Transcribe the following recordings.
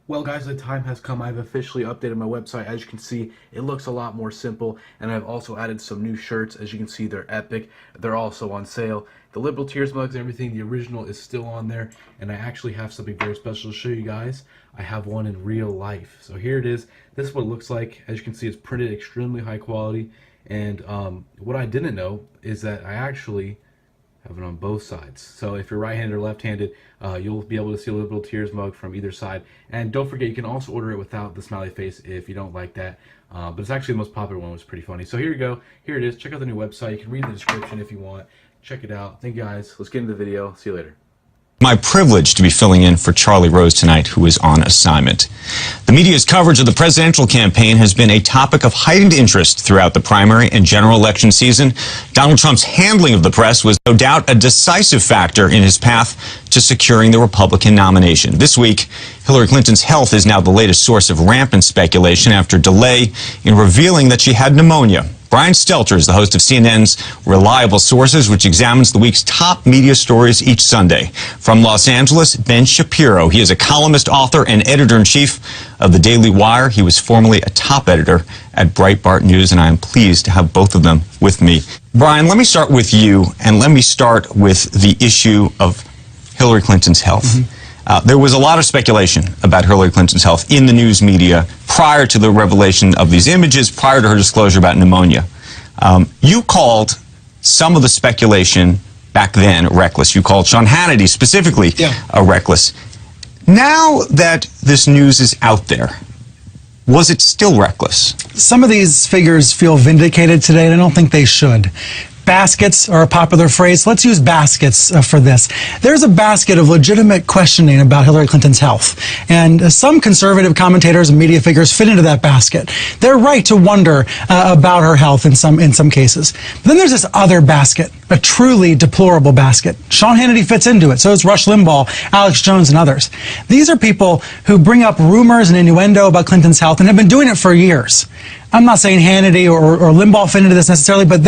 Well guys, the time has come. I've officially updated my website. As you can see, it looks a lot more simple, and I've also added some new shirts. As you can see, they're epic. They're also on sale. The Liberal Tears mugs and everything, the original is still on there, and I actually have something very special to show you guys. I have one in real life. So here it is. This is what it looks like. As you can see, it's printed extremely high quality, and what I didn't know is that I actually have it on both sides. So if you're right-handed or left-handed, you'll be able to see a Liberal Tears mug from either side. And don't forget, you can also order it without the smiley face if you don't like that. But it's actually the most popular one. It was pretty funny. So here you go. Here it is. Check out the new website. You can read the description if you want. Check it out. Thank you guys. Let's get into the video. See you later. My privilege to be filling in for Charlie Rose tonight, who is on assignment. The media's coverage of the presidential campaign has been a topic of heightened interest throughout the primary and general election season. Donald Trump's handling of the press was no doubt a decisive factor in his path to securing the Republican nomination. This week, Hillary Clinton's health is now the latest source of rampant speculation after delay in revealing that she had pneumonia. Brian Stelter is the host of CNN's Reliable Sources, which examines the week's top media stories each Sunday. From Los Angeles, Ben Shapiro. He is a columnist, author, and editor-in-chief of the Daily Wire. He was formerly a top editor at Breitbart News, and I am pleased to have both of them with me. Brian, let me start with you, and let me start with the issue of Hillary Clinton's health. There was a lot of speculation about Hillary Clinton's health in the news media prior to the revelation of these images, prior to her disclosure about pneumonia. You called some of the speculation back then reckless. You called Sean Hannity specifically reckless. Now that this news is out there, was it still reckless? Some of these figures feel vindicated today, and I don't think they should. Baskets are a popular phrase. Let's use baskets for this. There's a basket of legitimate questioning about Hillary Clinton's health, and some conservative commentators and media figures fit into that basket. They're right to wonder about her health in some cases. But then there's this other basket, a truly deplorable basket. Sean Hannity fits into it. So does Rush Limbaugh, Alex Jones, and others. These are people who bring up rumors and innuendo about Clinton's health and have been doing it for years. I'm not saying Hannity or Limbaugh fit into this necessarily, but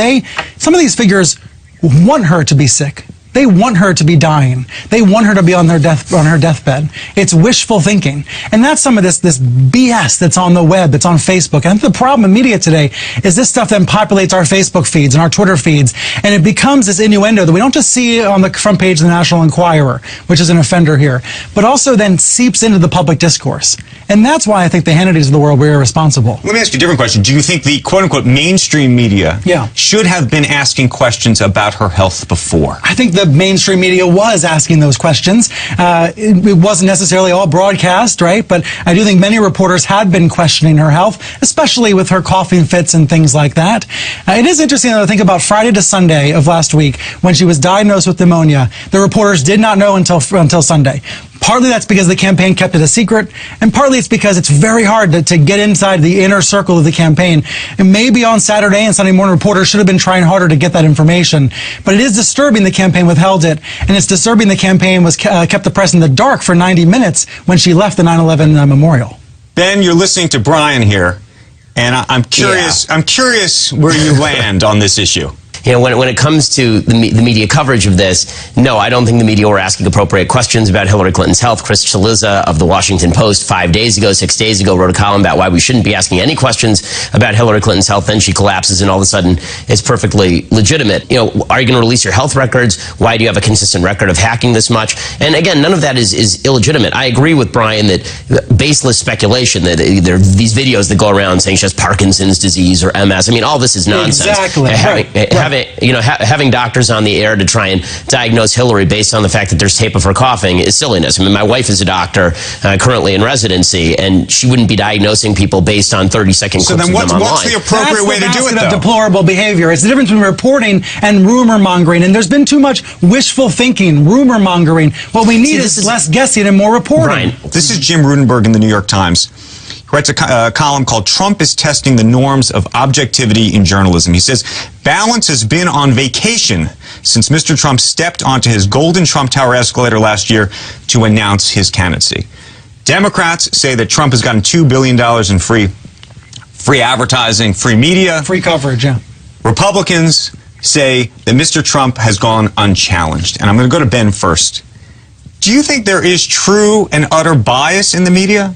some of these figures want her to be sick. They want her to be dying. They want her to be on her deathbed. It's wishful thinking. And that's some of this BS that's on the web, that's on Facebook. And the problem in media today is this stuff then populates our Facebook feeds and our Twitter feeds, and it becomes this innuendo that we don't just see on the front page of the National Enquirer, which is an offender here, but also then seeps into the public discourse. And that's why I think the Hannitys of the world were irresponsible. Let me ask you a different question. Do you think the quote-unquote mainstream media should have been asking questions about her health before? I think the mainstream media was asking those questions. It wasn't necessarily all broadcast, right? But I do think many reporters had been questioning her health, especially with her coughing fits and things like that. It is interesting though, to think about Friday to Sunday of last week when she was diagnosed with pneumonia. The reporters did not know until Sunday. Partly that's because the campaign kept it a secret, and partly it's because it's very hard to get inside the inner circle of the campaign. And maybe on Saturday and Sunday morning, reporters should have been trying harder to get that information. But it is disturbing the campaign withheld it, and it's disturbing the campaign was kept the press in the dark for 90 minutes when she left the 9/11 memorial. Ben, you're listening to Brian here, and I'm curious. I'm curious where you land on this issue. You know, when it comes to the media coverage of this, no, I don't think the media were asking appropriate questions about Hillary Clinton's health. Chris Chaliza of the Washington Post 6 days ago, wrote a column about why we shouldn't be asking any questions about Hillary Clinton's health. Then she collapses, and all of a sudden, it's perfectly legitimate. You know, are you going to release your health records? Why do you have a consistent record of hacking this much? And again, none of that is illegitimate. I agree with Brian that baseless speculation, that there are these videos that go around saying she has Parkinson's disease or MS. I mean, all this is nonsense. Exactly. Having doctors on the air to try and diagnose Hillary based on the fact that there's tape of her coughing is silliness. I mean, my wife is a doctor currently in residency, and she wouldn't be diagnosing people based on 30-second clips of them online. So then what's the appropriate way to do it, though? That's deplorable behavior. It's the difference between reporting and rumor mongering, and there's been too much wishful thinking, rumor mongering. What we need is less guessing and more reporting. Brian. This is Jim Rudenberg in the New York Times. He writes a column called "Trump is Testing the Norms of Objectivity in Journalism." He says, balance has been on vacation since Mr. Trump stepped onto his golden Trump Tower escalator last year to announce his candidacy. Democrats say that Trump has gotten $2 billion in free advertising, free media. Free coverage, yeah. Republicans say that Mr. Trump has gone unchallenged. And I'm going to go to Ben first. Do you think there is true and utter bias in the media?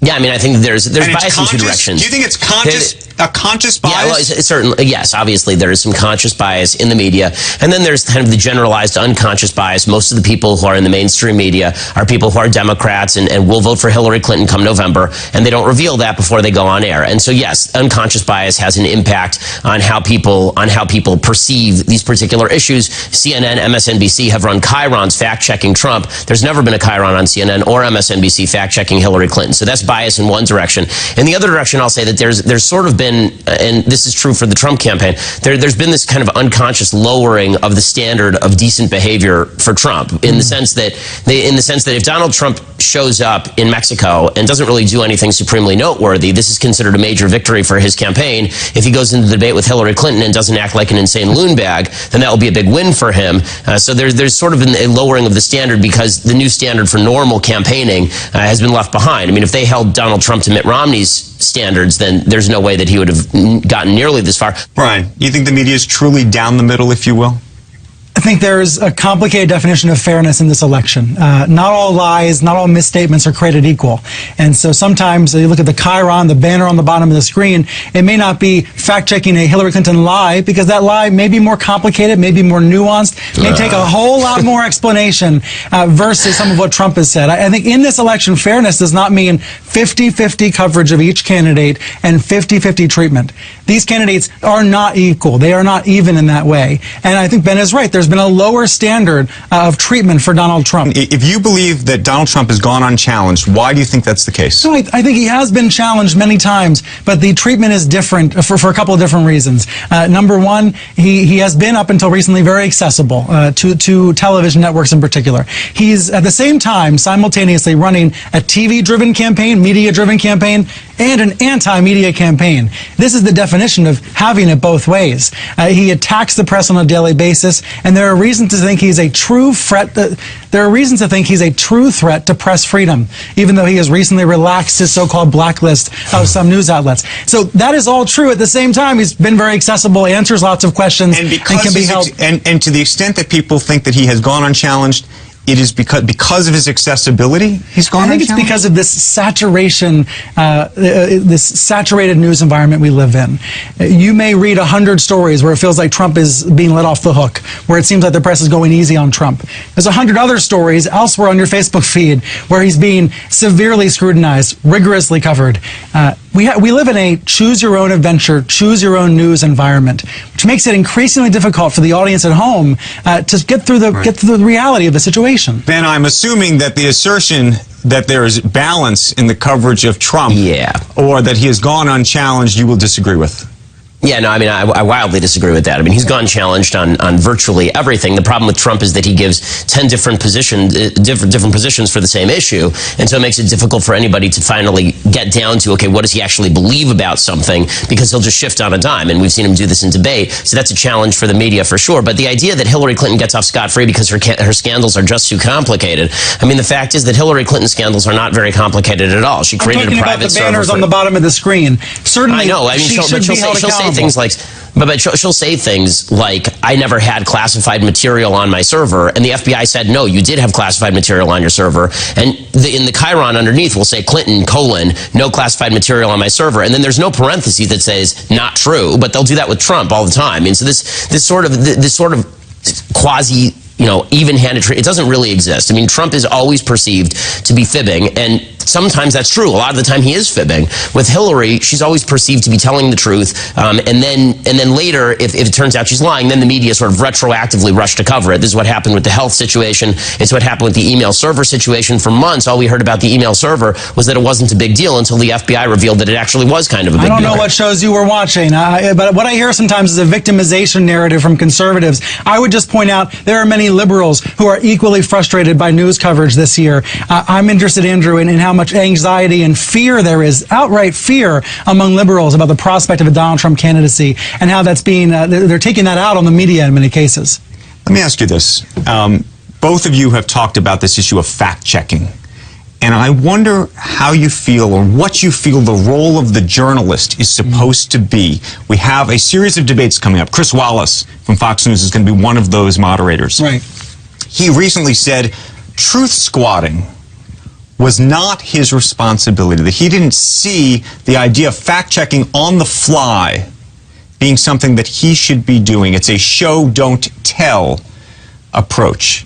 Yeah, I mean, I think there's And bias in two directions. Do you think it's a conscious bias? Yeah, well, it's certainly, yes, obviously there is some conscious bias in the media. And then there's kind of the generalized unconscious bias. Most of the people who are in the mainstream media are people who are Democrats and will vote for Hillary Clinton come November, and they don't reveal that before they go on air. And so, yes, unconscious bias has an impact on how people perceive these particular issues. CNN, MSNBC have run chyrons fact-checking Trump. There's never been a chyron on CNN or MSNBC fact-checking Hillary Clinton. So that's bias in one direction. In the other direction, I'll say that there's sort of been, and this is true for the Trump campaign, there's been this kind of unconscious lowering of the standard of decent behavior for Trump, in the sense that if Donald Trump shows up in Mexico and doesn't really do anything supremely noteworthy, this is considered a major victory for his campaign. If he goes into the debate with Hillary Clinton and doesn't act like an insane loon bag, then that will be a big win for him. So there's sort of a lowering of the standard, because the new standard for normal campaigning has been left behind. I mean, if they held Donald Trump to Mitt Romney's standards, then there's no way that he would have gotten nearly this far. Brian, you think the media is truly down the middle, if you will? I think there's a complicated definition of fairness in this election. Not all lies, not all misstatements are created equal. And so sometimes you look at the chyron, the banner on the bottom of the screen, it may not be fact-checking a Hillary Clinton lie, because that lie may be more complicated, may be more nuanced, may take a whole lot more explanation versus some of what Trump has said. I think in this election, fairness does not mean 50-50 coverage of each candidate and 50-50 treatment. These candidates are not equal. They are not even in that way. And I think Ben is right. There's been a lower standard of treatment for Donald Trump. If you believe that Donald Trump has gone unchallenged, why do you think that's the case? No, I think he has been challenged many times, but the treatment is different for a couple of different reasons. Number one, he has been up until recently very accessible to television networks in particular. He's at the same time simultaneously running a TV-driven campaign, media-driven campaign, and an anti-media campaign. This is the definition of having it both ways. He attacks the press on a daily basis, and there are reasons to think he's a true threat. There are reasons to think he's a true threat to press freedom, even though he has recently relaxed his so-called blacklist of some news outlets. So that is all true. At the same time, he's been very accessible, answers lots of questions, and can be held. And to the extent that people think that he has gone unchallenged, it is because of his accessibility he's gone unchallenged? I think it's because of this saturation, this saturated news environment we live in. You may read 100 stories where it feels like Trump is being let off the hook, where it seems like the press is going easy on Trump. There's 100 other stories elsewhere on your Facebook feed where he's being severely scrutinized, rigorously covered. We live in a choose-your-own-adventure, choose-your-own-news environment, which makes it increasingly difficult for the audience at home to get through the reality of the situation. Ben, I'm assuming that the assertion that there is balance in the coverage of Trump, or that he has gone unchallenged, you will disagree with. Yeah, no, I mean, I wildly disagree with that. I mean, he's gone challenged on virtually everything. The problem with Trump is that he gives 10 different positions for the same issue, and so it makes it difficult for anybody to finally get down to, okay, what does he actually believe about something, because he'll just shift on a dime, and we've seen him do this in debate, so that's a challenge for the media for sure. But the idea that Hillary Clinton gets off scot-free because her scandals are just too complicated, I mean, the fact is that Hillary Clinton's scandals are not very complicated at all. She created a private server. I'm talking about the banners on the bottom of the screen. Certainly, I know. I mean, she'll say things like, but she'll say things like, I never had classified material on my server, and the FBI said, no, you did have classified material on your server, and in the chyron underneath will say Clinton, no classified material on my server, and then there's no parentheses that says not true, but they'll do that with Trump all the time. I mean, so this sort of quasi, even-handed treatment, it doesn't really exist. I mean, Trump is always perceived to be fibbing, and sometimes that's true. A lot of the time he is fibbing. With Hillary, she's always perceived to be telling the truth, and then later, if it turns out she's lying, then the media sort of retroactively rush to cover it. This is what happened with the health situation. It's what happened with the email server situation. For months, all we heard about the email server was that it wasn't a big deal until the FBI revealed that it actually was kind of a big deal. I don't know what shows you were watching, but what I hear sometimes is a victimization narrative from conservatives. I would just point out there are many liberals who are equally frustrated by news coverage this year. I'm interested, Andrew, in how much anxiety and fear there is, outright fear among liberals about the prospect of a Donald Trump candidacy, and how that's being, they're taking that out on the media in many cases. Let me ask you this. Both of you have talked about this issue of fact-checking. And I wonder how you feel, or what you feel the role of the journalist is supposed to be. We have a series of debates coming up. Chris Wallace from Fox News is going to be one of those moderators. Right. He recently said truth squatting was not his responsibility, that he didn't see the idea of fact-checking on the fly being something that he should be doing. It's a show, don't tell approach.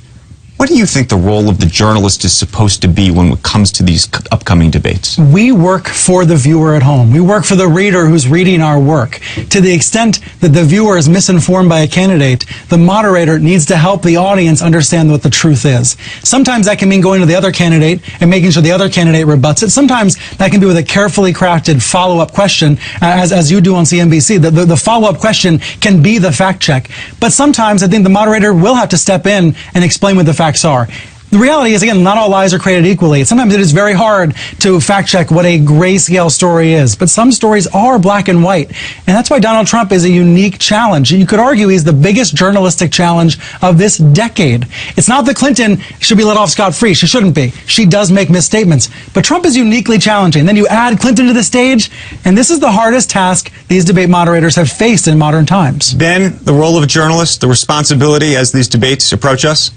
What do you think the role of the journalist is supposed to be when it comes to these upcoming debates? We work for the viewer at home. We work for the reader who's reading our work. To the extent that the viewer is misinformed by a candidate, the moderator needs to help the audience understand what the truth is. Sometimes that can mean going to the other candidate and making sure the other candidate rebuts it. Sometimes that can be with a carefully crafted follow-up question, as you do on CNBC. The follow-up question can be the fact check. But sometimes I think the moderator will have to step in and explain what the facts are. The reality is, again, not all lies are created equally. Sometimes it is very hard to fact check what a grayscale story is, but some stories are black and white. And that's why Donald Trump is a unique challenge. You could argue he's the biggest journalistic challenge of this decade. It's not that Clinton should be let off scot-free. She shouldn't be. She does make misstatements. But Trump is uniquely challenging. Then you add Clinton to the stage, and this is the hardest task these debate moderators have faced in modern times. Ben, the role of a journalist, the responsibility as these debates approach us?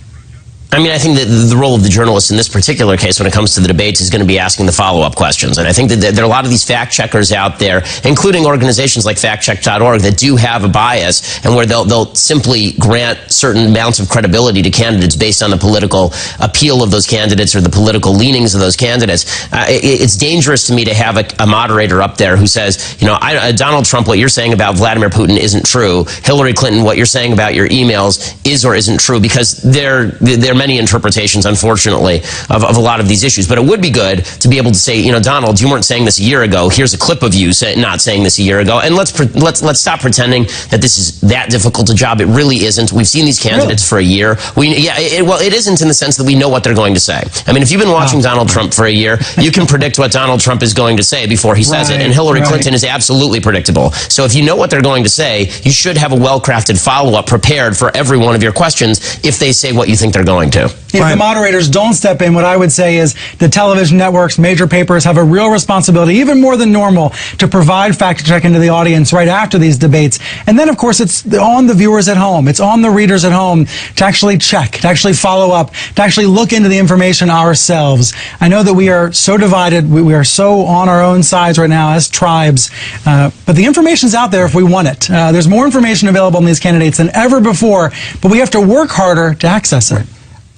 I mean, I think that the role of the journalist in this particular case when it comes to the debates is going to be asking the follow-up questions. And I think that there are a lot of these fact-checkers out there, including organizations like factcheck.org, that do have a bias and where they'll simply grant certain amounts of credibility to candidates based on the political appeal of those candidates or the political leanings of those candidates. It's dangerous to me to have a moderator up there who says, you know, Donald Trump, what you're saying about Vladimir Putin isn't true. Hillary Clinton, what you're saying about your emails is or isn't true, because they're many interpretations, unfortunately, of a lot of these issues. But it would be good to be able to say, you know, Donald, you weren't saying this a year ago. Here's a clip of you not saying this a year ago. And let's stop pretending that this is that difficult a job. It really isn't. We've seen these candidates for a year. It isn't in the sense that we know what they're going to say. I mean, if you've been watching Donald Trump for a year, you can predict what Donald Trump is going to say before he says it. And Hillary Clinton is absolutely predictable. So if you know what they're going to say, you should have a well-crafted follow-up prepared for every one of your questions if they say what you think they're going to. If the moderators don't step in, what I would say is the television networks, major papers have a real responsibility, even more than normal, to provide fact-checking to the audience right after these debates. And then, of course, it's on the viewers at home. It's on the readers at home to actually check, to actually follow up, to actually look into the information ourselves. I know that we are so divided. We are so on our own sides right now as tribes. But the information's out there if we want it. There's more information available on these candidates than ever before, but we have to work harder to access it.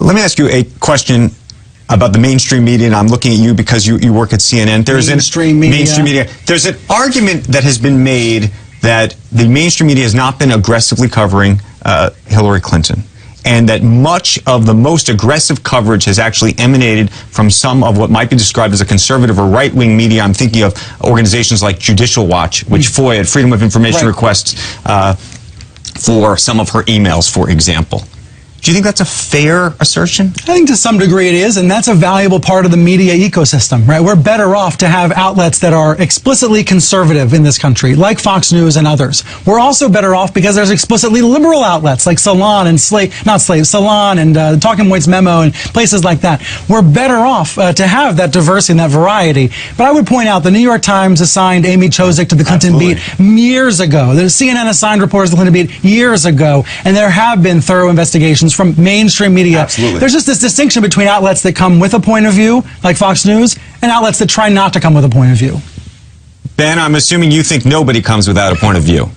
Let me ask you a question about the mainstream media, and I'm looking at you because you work at CNN. Mainstream media. There's an argument that has been made that the mainstream media has not been aggressively covering Hillary Clinton, and that much of the most aggressive coverage has actually emanated from some of what might be described as a conservative or right-wing media. I'm thinking of organizations like Judicial Watch, which FOIA, Freedom of Information requests for some of her emails, for example. Do you think that's a fair assertion? I think to some degree it is, and that's a valuable part of the media ecosystem, right? We're better off to have outlets that are explicitly conservative in this country, like Fox News and others. We're also better off because there's explicitly liberal outlets like Salon and Salon and Talking Points Memo and places like that. We're better off to have that diversity and that variety. But I would point out the New York Times assigned Amy Chozick to the Clinton beat years ago. The CNN assigned reporters to the Clinton beat years ago, and there have been thorough investigations from mainstream media. Absolutely. There's just this distinction between outlets that come with a point of view, like Fox News, and outlets that try not to come with a point of view. Ben, I'm assuming you think nobody comes without a point of view.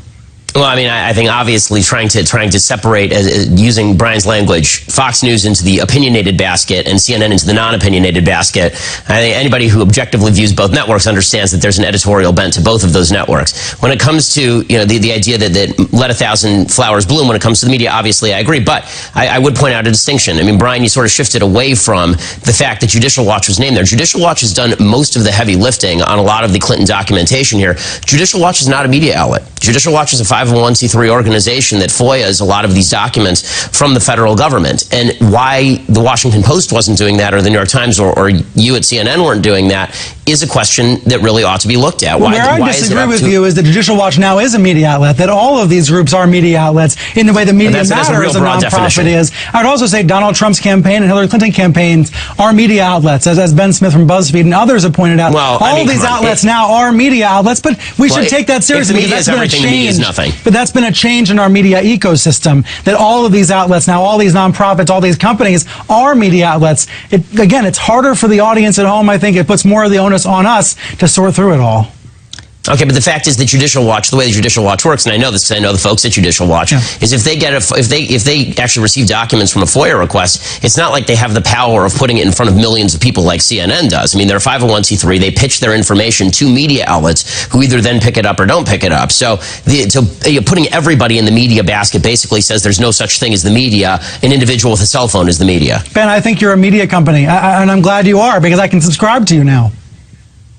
Well, I mean, I think obviously trying to separate, using Brian's language, Fox News into the opinionated basket and CNN into the non-opinionated basket. I think anybody who objectively views both networks understands that there's an editorial bent to both of those networks. When it comes to, you know, the idea that let 1,000 flowers bloom when it comes to the media, obviously I agree. But I would point out a distinction. I mean, Brian, you sort of shifted away from the fact that Judicial Watch was named there. Judicial Watch has done most of the heavy lifting on a lot of the Clinton documentation here. Judicial Watch is not a media outlet. Judicial Watch is a 501c3 organization that FOIAs a lot of these documents from the federal government. And why the Washington Post wasn't doing that, or the New York Times, or you at CNN weren't doing that, is a question that really ought to be looked at. Where I disagree with you is that Judicial Watch now is a media outlet, that all of these groups are media outlets in the way the Media Matter as a nonprofit is. I would also say Donald Trump's campaign and Hillary Clinton campaigns are media outlets, as Ben Smith from BuzzFeed and others have pointed out. Well, all of these outlets now are media outlets, but we should take that seriously because that's been a change. Media is nothing. happening. But that's been a change in our media ecosystem, that all of these outlets, now all these nonprofits, all these companies are media outlets. Again, it's harder for the audience at home. I think it puts more of the onus on us to sort through it all. Okay, but the fact is that Judicial Watch, the way that Judicial Watch works, and I know this because I know the folks at Judicial Watch, is if they actually receive documents from a FOIA request, it's not like they have the power of putting it in front of millions of people like CNN does. I mean, they're a 501c3. They pitch their information to media outlets who either then pick it up or don't pick it up. So putting everybody in the media basket basically says there's no such thing as the media. An individual with a cell phone is the media. Ben, I think you're a media company, and I'm glad you are, because I can subscribe to you now.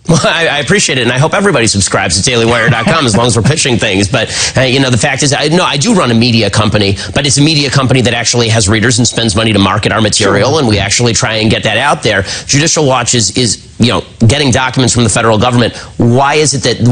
Well, I appreciate it, and I hope everybody subscribes to DailyWire.com as long as we're pitching things. But, the fact is, I do run a media company, but it's a media company that actually has readers and spends money to market our material, and we actually try and get that out there. Judicial Watch is getting documents from the federal government. Why is it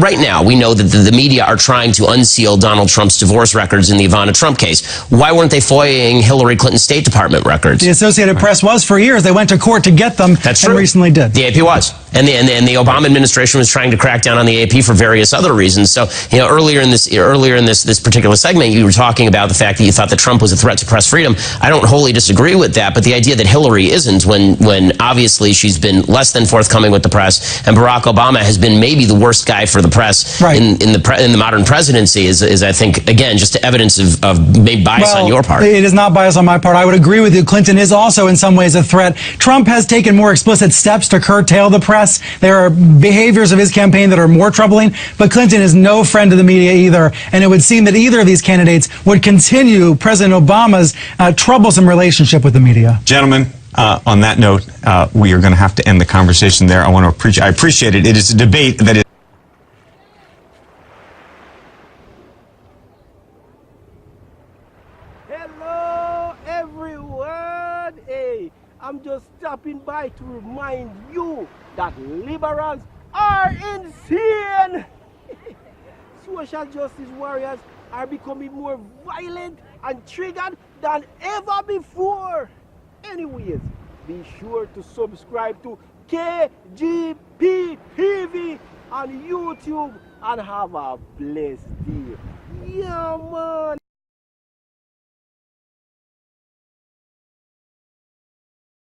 right now we know that the media are trying to unseal Donald Trump's divorce records in the Ivana Trump case? Why weren't they FOIAing Hillary Clinton's State Department records? The Associated Press was for years. They went to court to get them. That's and true. Recently did. The AP was. And the Obama administration was trying to crack down on the AP for various other reasons. So, earlier in this particular segment, you were talking about the fact that you thought that Trump was a threat to press freedom. I don't wholly disagree with that, but the idea that Hillary isn't, when obviously she's been less than forthcoming with the press, and Barack Obama has been maybe the worst guy for the press in the modern presidency, is I think, again, just evidence of maybe bias on your part. It is not bias on my part. I would agree with you. Clinton is also in some ways a threat. Trump has taken more explicit steps to curtail the press. There are behaviors of his campaign that are more troubling, but Clinton is no friend to the media either, and it would seem that either of these candidates would continue President Obama's troublesome relationship with the media. Gentlemen, on that note, we are going to have to end the conversation there. I appreciate it. It is a debate that is... Hello, everyone. Hey, I'm just stopping by to remind you that liberals are insane. Social justice warriors are becoming more violent and triggered than ever before. Anyways, be sure to subscribe to KGP TV on YouTube and have a blessed day. Yeah, man.